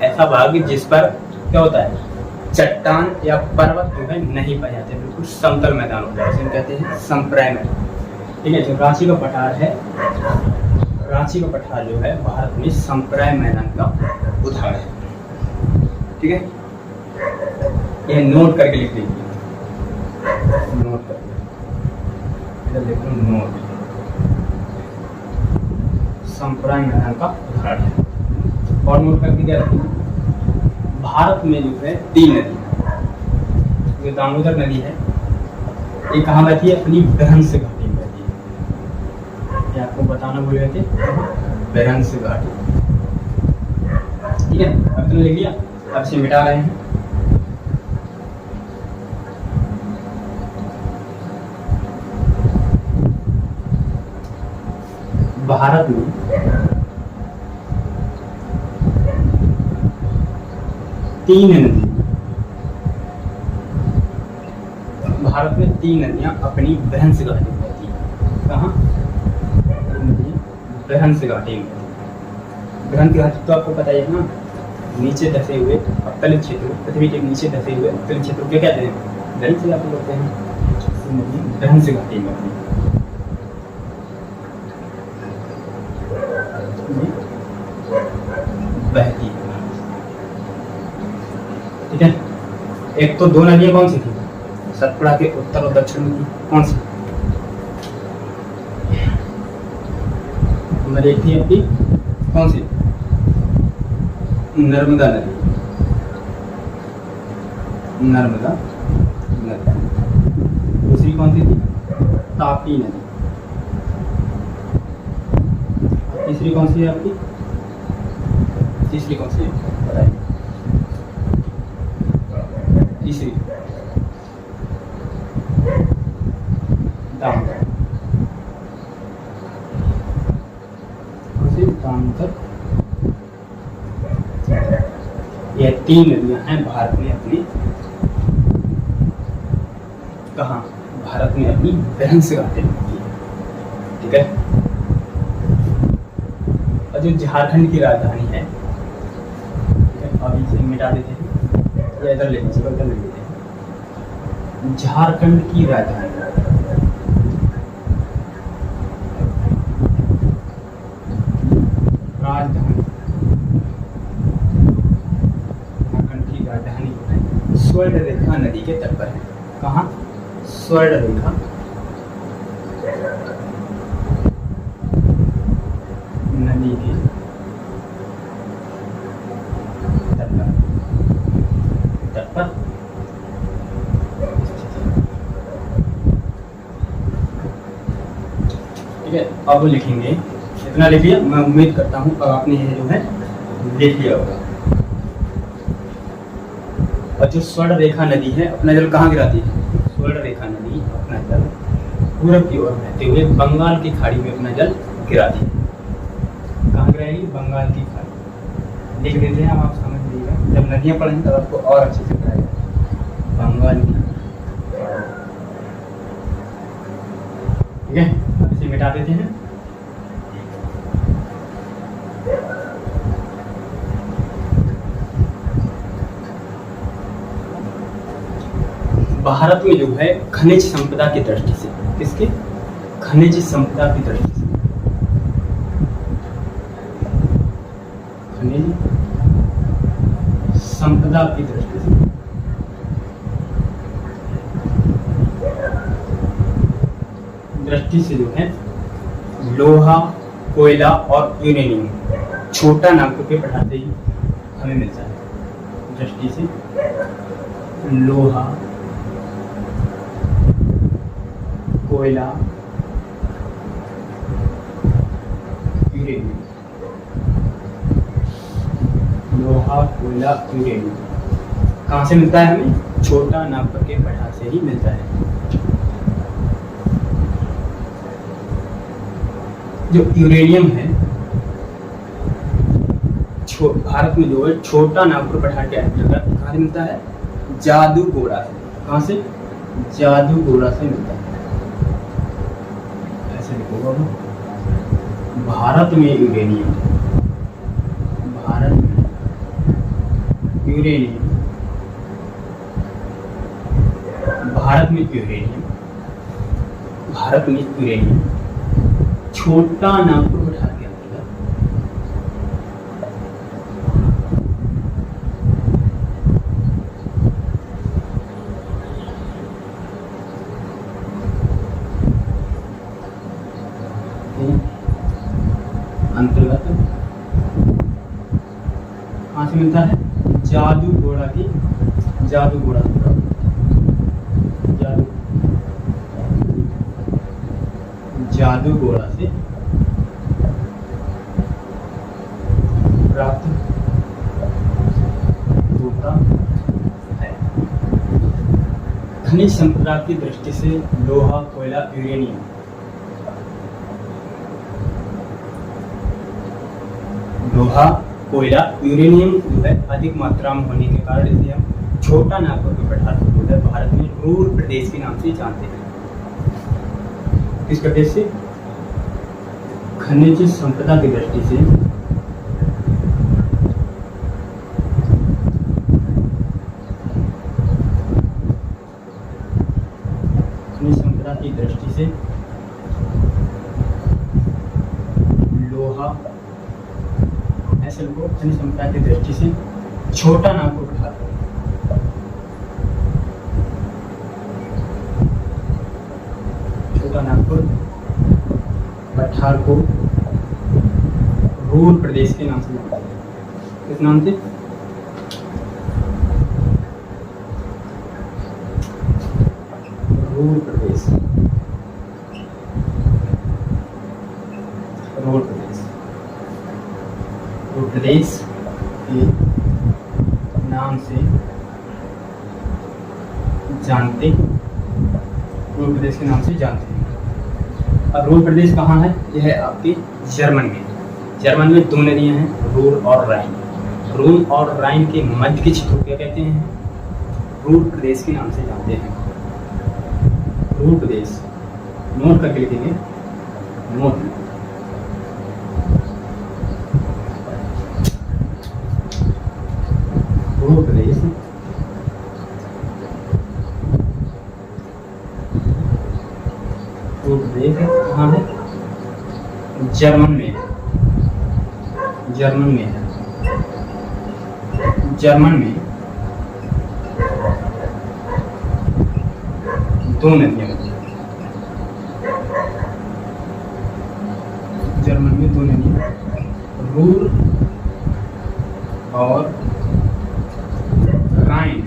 ऐसा भाग जिस पर क्या होता है, चट्टान या पर्वत जो है नहीं पाए जाते, बिल्कुल समतल मैदान होता है, इसे कहते हैं संप्राय मैदान। ठीक है, जो रांची का पठार है, रांची का पठार जो है भारत में संप्राय मैदान का उदाहरण है। ठीक है, यह नोट करके लिख दीजिए, नोट करके इधर देखो, नोट संप्राय मैदान का उदाहरण है। और नोट करके क्या रखिए, भारत में जो है 3 नदी, जो दामोदर नदी है, ये कहाँ बहती है? अपनी बहंस घाटी में बहती है। ये आपको बताना भूल गए थे, बहंस घाटी। ठीक है, अब तुमने लिख लिया, अब इसे मिटा रहे हैं। भारत में 3 नदी, भारत में 3 नदियां अपनी बहंस घाटी में बहती हैं। कहाँ? बहंस घाटी में। बहंस घाटी तो आपको पता ही है ना, नीचे धसे हुए अवतलित क्षेत्र, पृथ्वी के नीचे धसे हुए अवतलित क्षेत्र क्या कहते हैं? बहंस घाटी बोलते हैं। बहंस घाटी में बहती है। ठीक है, एक तो 2 नदियां कौन सी थी? सतपुड़ा के उत्तर और दक्षिण में थी। कौन सी? नदी एक थी आपकी, कौन सी? नर्मदा नदी, नर्मदा नदी। दूसरी कौन सी थी? तापी नदी। तीसरी कौन सी है आपकी? तीसरी कौन सी है बताइए? तीसरी दामोदर। दामोदर। ये 3 नदियां हैं भारत में अपनी, कहाँ? भारत में अपनी बहंस घाटी में। ठीक है, और जो झारखंड की राजधानी है, अभी इसे मिटा देते हैं या इधर ले लीजिए, इधर ले लेते हैं। झारखंड की राजधानी, झारखंड की राजधानी स्वर्ण रेखा नदी के तट पर है। कहाँ? स्वर्ण रेखा नदी के तट पर। ठीक है, अब लिखेंगे, इतना लिखिए। मैं उम्मीद करता हूँ अब आपने ये जो है लिख लिया होगा। और जो स्वर्ण रेखा नदी है अपना जल कहाँ गिराती है? स्वर्ण रेखा नदी अपना जल पूरब की ओर बहते हुए बंगाल की खाड़ी में अपना जल गिराती है। कहाँ गिराएगी? बंगाल की खाड़ी। लिख देते हैं, आप समझ लीजिएगा, जब नदियाँ पढ़ेंगे तब आपको और अच्छे से पढ़ाएगा। बंगाल की। ठीक है, अब इसे मिटा देते हैं। भारत में जो है खनिज संपदा की दृष्टि से, किसके? खनिज संपदा की दृष्टि से, खनिज संपदा की दृष्टि से जो है लोहा, कोयला और यूरेनियम छोटा नागपुर के पठार से ही हमें मिलता है। दृष्टि से लोहा, कोयला, यूरेनियम, लोहा, कोयला, यूरेनियम कहाँ से मिलता है हमें? छोटा नागपुर के पठार से ही मिलता है। जो यूरेनियम है भारत में जो है छोटा नागपुर पठार के अंतर्गत कहाँ से मिलता है? जादूगोड़ा से। कहाँ से? जादूगोड़ा से मिलता है। ऐसे लिखोगा भारत में यूरेनियम, भारत में यूरेनियम, भारत में यूरेनियम, भारत में यूरेनियम छोटा नागपुर पठार के अंतर्गत कहाँ से मिलता है? जादूगोड़ा की, जादूगोड़ा जादूगोड़ा से प्राप्त होता है। खनिज संपदा की दृष्टि से लोहा, कोयला, यूरेनियम लोहा, कोयला, यूरेनियम जो है अधिक मात्रा में होने के कारण इसे हम छोटा नागपुर के पठार को जो है भारत में रूर प्रदेश के नाम से जानते हैं। किस प्रदेश से? खनिज संपदा की दृष्टि से खनिज संपदा की दृष्टि से लोहा, ऐसे लोगों खनिज संपदा की दृष्टि से छोटा नागपुर पठार, छोटा नागपुर पठार को रूर प्रदेश के नाम से जानते हैं। किस नाम से? रूर प्रदेश, रूर प्रदेश, रूर प्रदेश के नाम से जानते, रूर प्रदेश के नाम से जानते हैं। अब रूर प्रदेश कहाँ है? यह है आपकी जर्मन में। जर्मन में दो नदियां हैं, रूर और राइन। रूर और राइन के मध्य के क्षेत्र को क्या कहते हैं? रूर प्रदेश के नाम से जानते हैं। रूर प्रदेश नोट करके लिखेंगे, नोट। रूर प्रदेश कहाँ है? जर्मन में है, जर्मन में है। जर्मन में दो नदियां, जर्मन में दो नदियां, रूर और राइन।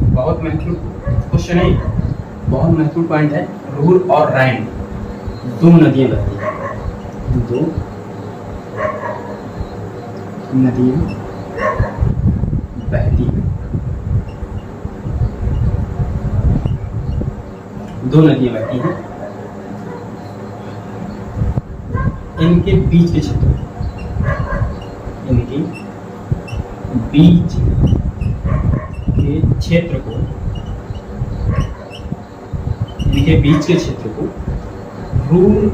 बहुत महत्वपूर्ण क्वेश्चन है, बहुत महत्वपूर्ण पॉइंट है। रूर और राइन दो नदियां बहती हैं, दो नदियां बहती हैं, दो नदियां बहती हैं। इनके बीच के क्षेत्र, इनके बीच के क्षेत्र को, इनके बीच के क्षेत्र को रूर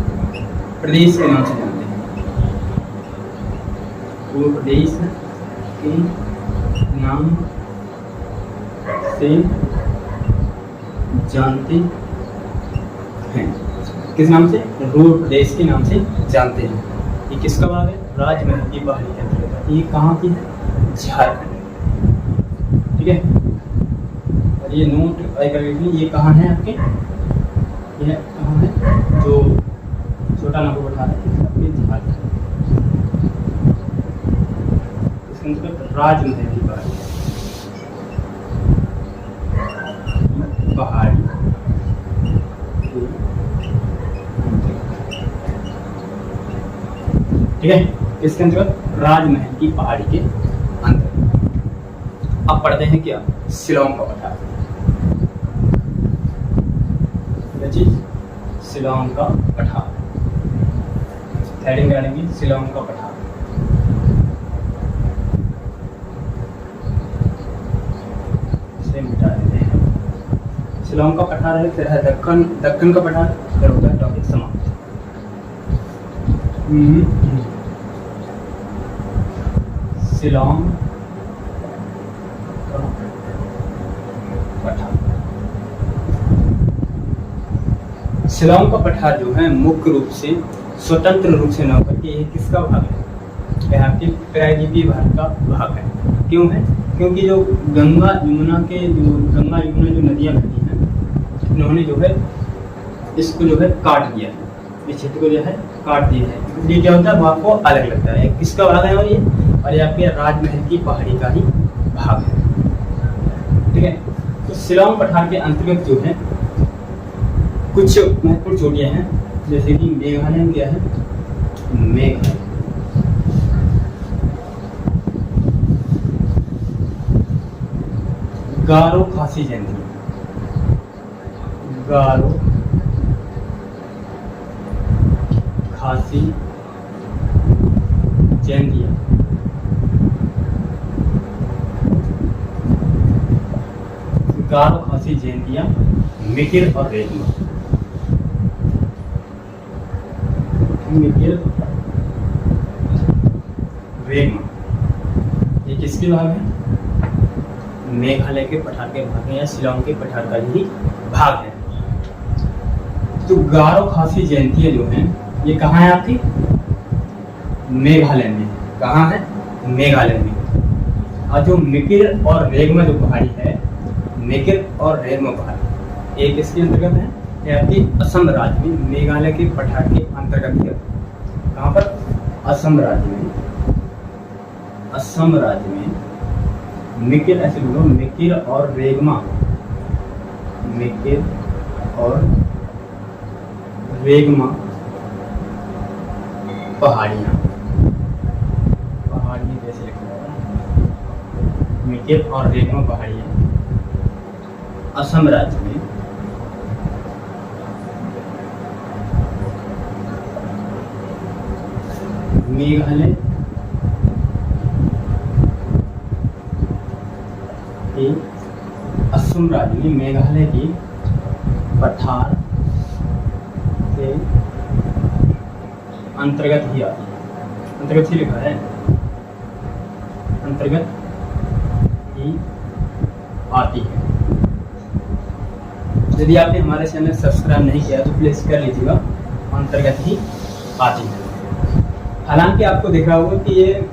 प्रदेश के नाम से जानते हैं। रूर प्रदेश के नाम से जानते हैं। किस नाम से? रूर प्रदेश के नाम से जानते हैं। ये किसका भाग है? राजमहल की पहाड़ी के अंतर्गत। ये कहाँ की है? झारखंड। ठीक है, और ये नोट ये कहाँ है आपके? ये कहाँ है? जो छोटा नागपुर पठार है, आपकी झारखंड। इसके अंतर्गत राजमहल की पहाड़ी ठीक है, इसके अंतर्गत राजमहल की पहाड़ी के अंतर्गत। अब पढ़ते हैं क्या, शिलोंग का पठार। शिलोंग का पठार, हेडिंग डालेंगे शिलोंग का पठार। इसे मिटा देते हैं। शिलोंग का पठार है, फिर है दक्कन का पठार, फिर होता है टॉपिक समाप्त। शिलोंग का पठार। शिलोंग का पठार जो है मुख्य रूप से स्वतंत्र रूप से न होकर के ये किसका भाग है, यह आपके प्रायद्वीपीय भारत का भाग है। क्यों है, क्योंकि जो गंगा यमुना जो नदियाँ बहती हैं, इन्होंने जो है इसको जो है काट दिया है, इस क्षेत्र को जो है काट दिया है। इसलिए क्या होता है, भाग को अलग लगता है। किसका भाग है और ये आपके राजमहल की पहाड़ी का ही भाग है। ठीक है, तो शिलोंग पठार के अंतर्गत जो है कुछ महत्वपूर्ण चोटियां हैं, जैसे कि मेघालय क्या है, मेघालय गारो खासी जयंती, गारो खासी जयंतियाँ, गारो खासी जयंतियाँ, मिकिर और रेगमा, मिकिर रेगमा, ये किसके भाग है, मेघालय के पठार के भाग है या शिलोंग के पठार का ही भाग है। तो गारो खासी जयंतियाँ जो हैं ये कहाँ है आपकी, मेघालय में। कहाँ है, मेघालय में। और जो मिकिर और रेगमा जो पहाड़ी है, मिकिर और रेगमा पहाड़ी, एक इसके अंतर्गत है, ये आपकी असम राज्य में, मेघालय के पठार के अंतर्गत है। कहाँ पर, असम राज्य में, असम राज्य में मिकिर, ऐसे बोलो मिकिर और रेगमा, मिकिर और रेगमा पहाड़ियाँ, पहाड़ियाँ कैसे लिखा जाएगा, मिकिर और रेगमा पहाड़ियाँ असम राज्य में मेघालय के, असम राज्य में मेघालय की पठार के अंतर्गत ही आती है, अंतर्गत ही लिखा है, अंतर्गत ही आती है। यदि आपने हमारे चैनल सब्सक्राइब नहीं किया तो प्लीज कर लीजिएगा, अंतर्गत ही आती है। हालांकि आपको दिख रहा होगा कि ये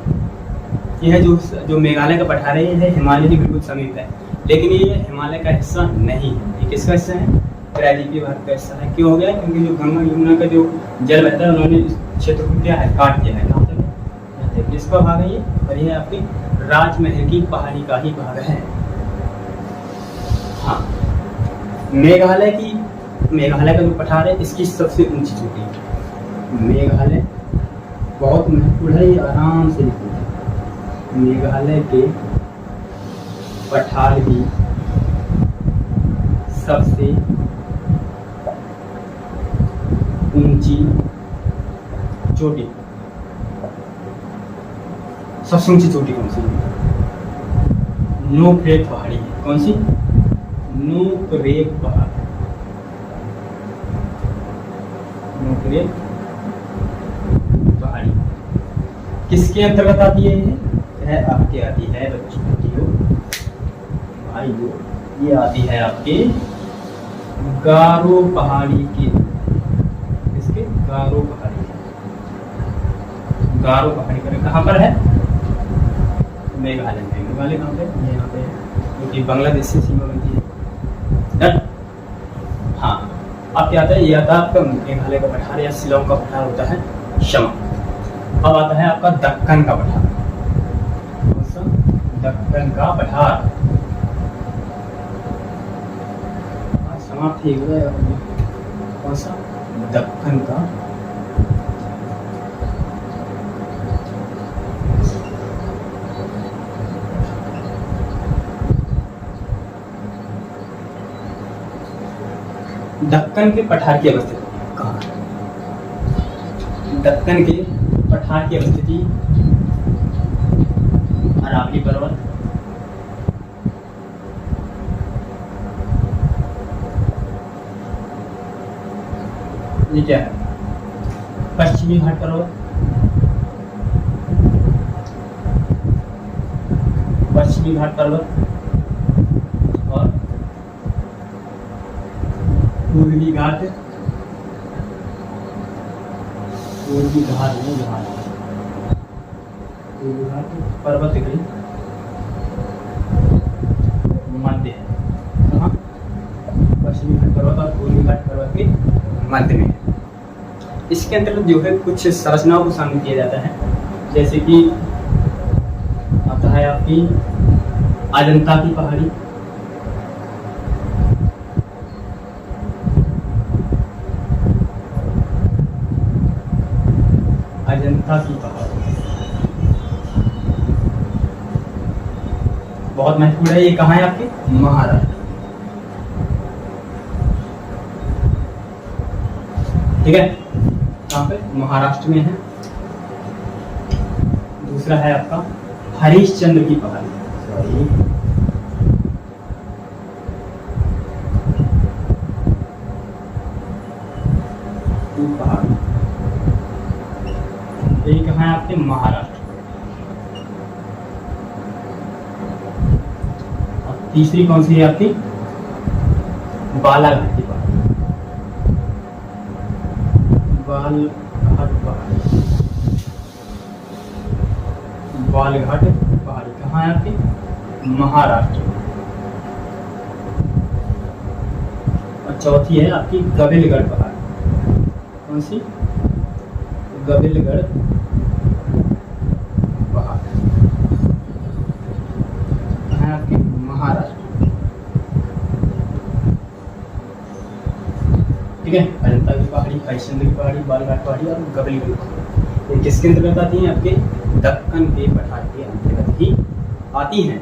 है जो मेघालय का पठार है, ये है हिमालय के बिल्कुल समीप है, लेकिन ये हिमालय का हिस्सा नहीं है। ये किसका हिस्सा है, प्रायद्वीपीय भारत का हिस्सा है। क्यों हो गया, क्योंकि जो गंगा यमुना का जो जल बहता है उन्होंने इस क्षेत्र को क्या है, काट दिया है। कहाँ तक, किसका भाग है ये, और ये आपकी राजमहल की पहाड़ी का ही भाग है। हाँ, मेघालय का जो पठार है इसकी सबसे ऊंची चोटी है। मेघालय बहुत महत्वपूर्ण है, ये आराम से लिखिए। मेघालय के पठार की सबसे ऊंची चोटी, सबसे ऊंची चोटी कौन सी, नोकरेक पहाड़ी है। कौन सी, नोकरेक पहाड़ी, नोकरेक पहाड़ी किसके अंतर्गत आती है, ये आपके आती है बच्चों भाइयों, ये आती है आपके गारो पहाड़ी के, इसके गारो पहाड़ी, गारो पहाड़ी पर कहाँ पर है, मेघालय में। मेघालय कहाँ पे, यहाँ पे, क्योंकि बांग्लादेश से सीमा बनती है। हाँ, अब क्या आता है, ये आता है आपका मेघालय का पठार या शिलोंग का पठार होता है, क्षमा। अब आता है आपका दक्कन का पठार। दक्कन का पठार समाप्त ही हो जाएगा। कौन सा? दक्कन का दक्कन के पठार की अवस्थिति कहाँ है? दक्कन के पठार की अवस्थिति अरावली पर्वत, ये क्या है? पश्चिमी घाट पर्वत, पश्चिमी घाट पर्वत और पूर्वी घाट, पूर्वी घाट नहीं घाट, पूर्वी घाट पर्वत के मध्य है। कहाँ? पश्चिमी घाट पर्वत और पूर्वी घाट पर्वत के मध्य में है। इसके अंतर्गत जो है कुछ संरचनाओं को शामिल किया जाता है, जैसे कि आता है आपकी अजंता की पहाड़ी, अजंता की पहाड़ी बहुत महत्वपूर्ण है। ये कहाँ है आपके? महाराष्ट्र। ठीक है, कहाँ पे? महाराष्ट्र में है। दूसरा है आपका हरिश्चंद्र की पहाड़ी, सॉरी पहाड़, ये कहाँ है आपके? महाराष्ट्र। और तीसरी कौन सी है आपकी? बालाघाट की पहाड़ी, बालघाट पहाड़ी, बालघाट पहाड़ी कहाँ है आपकी? महाराष्ट्र। और चौथी है आपकी गबिलगढ़ पहाड़ी। कौन सी? गबिलगढ़ पहाड़ी कहाँ है आपकी? महाराष्ट्र। ठीक है, अजंता की पहाड़ी, हरिश्चंद्र की पहाड़ी, बालघाट पहाड़ी और गबिलगढ़ पहाड़ी, ये किसके अंतर्गत आती हैं? आपके दक्कन के पठार के अंतर्गत ही आती हैं।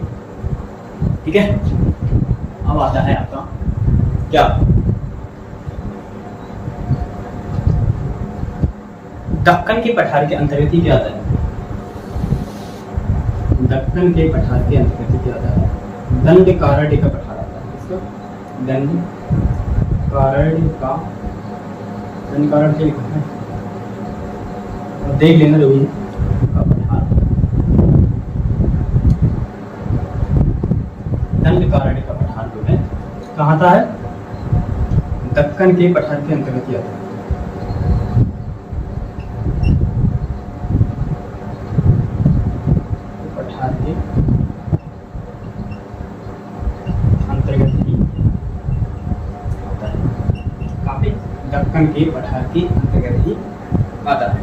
ठीक है, अब आता है आपका क्या? दक्कन के पठार के अंतर्गत ही क्या आता है? दक्कन के पठार के अंतर्गत ही क्या आता है? दंडकारण्य का पठार आता है। इसका दंडकारण्य का, दंडकारण्य क्या लिखा है? देख लेना जो भी है का पठार, दंडकारण्य का पठार जो है कहाँ आता है? दक्कन के पठार के अंतर्गत ही आता है। पठार के अंतर्गत ही आता है। काफी दक्कन के पठार के अंतर्गत ही आता है।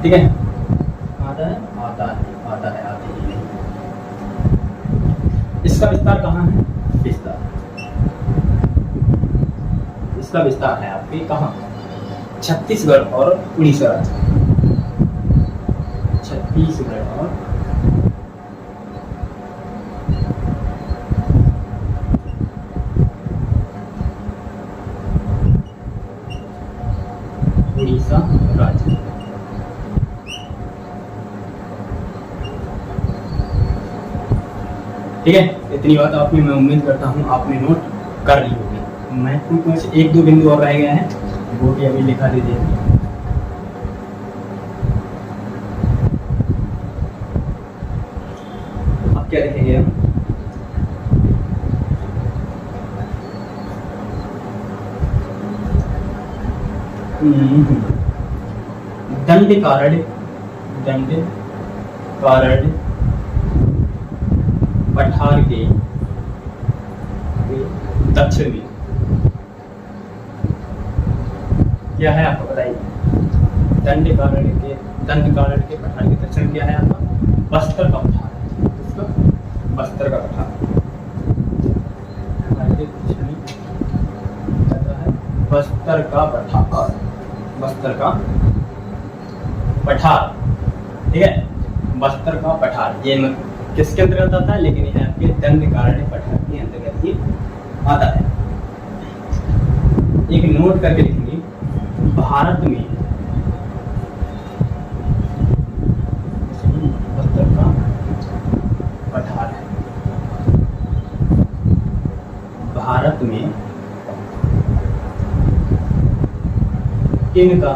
ठीक है, आता है, आता है, आता है, आते ही नहीं। इसका विस्तार कहाँ है? विस्तार, इसका विस्तार है आपके कहाँ? छत्तीसगढ़ और उड़ीसा राज्य, छत्तीसगढ़ और उड़ीसा राज्य। ठीक है, इतनी बात आपने, मैं उम्मीद करता हूँ आपने नोट कर ली होगी। मैं कुछ एक दो बिंदु और रह गए हैं, वो भी अभी लिखा दीजिए। अब क्या लिखेंगे हम? दंडकारण्य, दंडकारण्य पठार के दक्षिण में, क्या है आपको बताइए? दंडकारण्य के पठार के दक्षिण क्या है आपका? बस्तर का पठार। इसका बस्तर का पठार हमारे दक्षिणी कहता है बस्तर का पठार। बस्तर का पठार, ठीक है, बस्तर का पठार। ये किसके अंतर्गत आता है? लेकिन यह आपके दंडकारण्य पठार के अंतर्गत ही आता है। एक नोट करके लिखेंगे, भारत में बस्तर का पठार है। भारत में इनका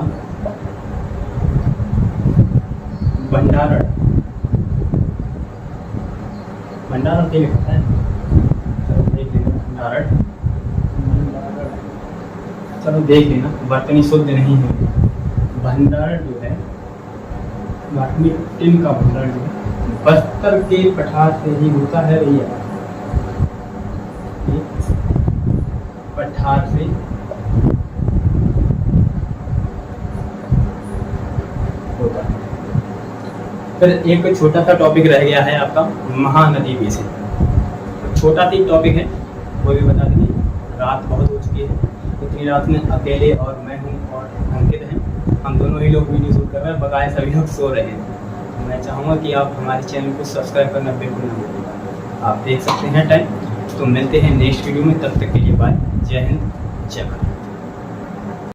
भंडारण के लिए होता है। चलो देख लेना भंडारण, चलो देख लेना, बर्तनी शुद्ध नहीं है। भंडारण जो है भारत में टिन का भंडारण जो है बस्तर के पठार से ही होता है भैया। पठार से होता है। फिर एक छोटा सा टॉपिक रह गया है आपका महानदी बेसिन। छोटा सा टॉपिक है, वो भी बता देंगे। रात बहुत हो चुकी है, इतनी रात में अकेले और मैं हूँ और अंकित हैं, हम दोनों ही लोग वीडियो शूट कर रहे हैं, बकाया सभी लोग सो रहे हैं। मैं चाहूँगा कि आप हमारे चैनल को सब्सक्राइब करना बिल्कुल ना भूलिएगा। आप देख सकते हैं टाइम। तो मिलते हैं नेक्स्ट वीडियो में, तब तक के लिए बाय। जय हिंद, जय भारत।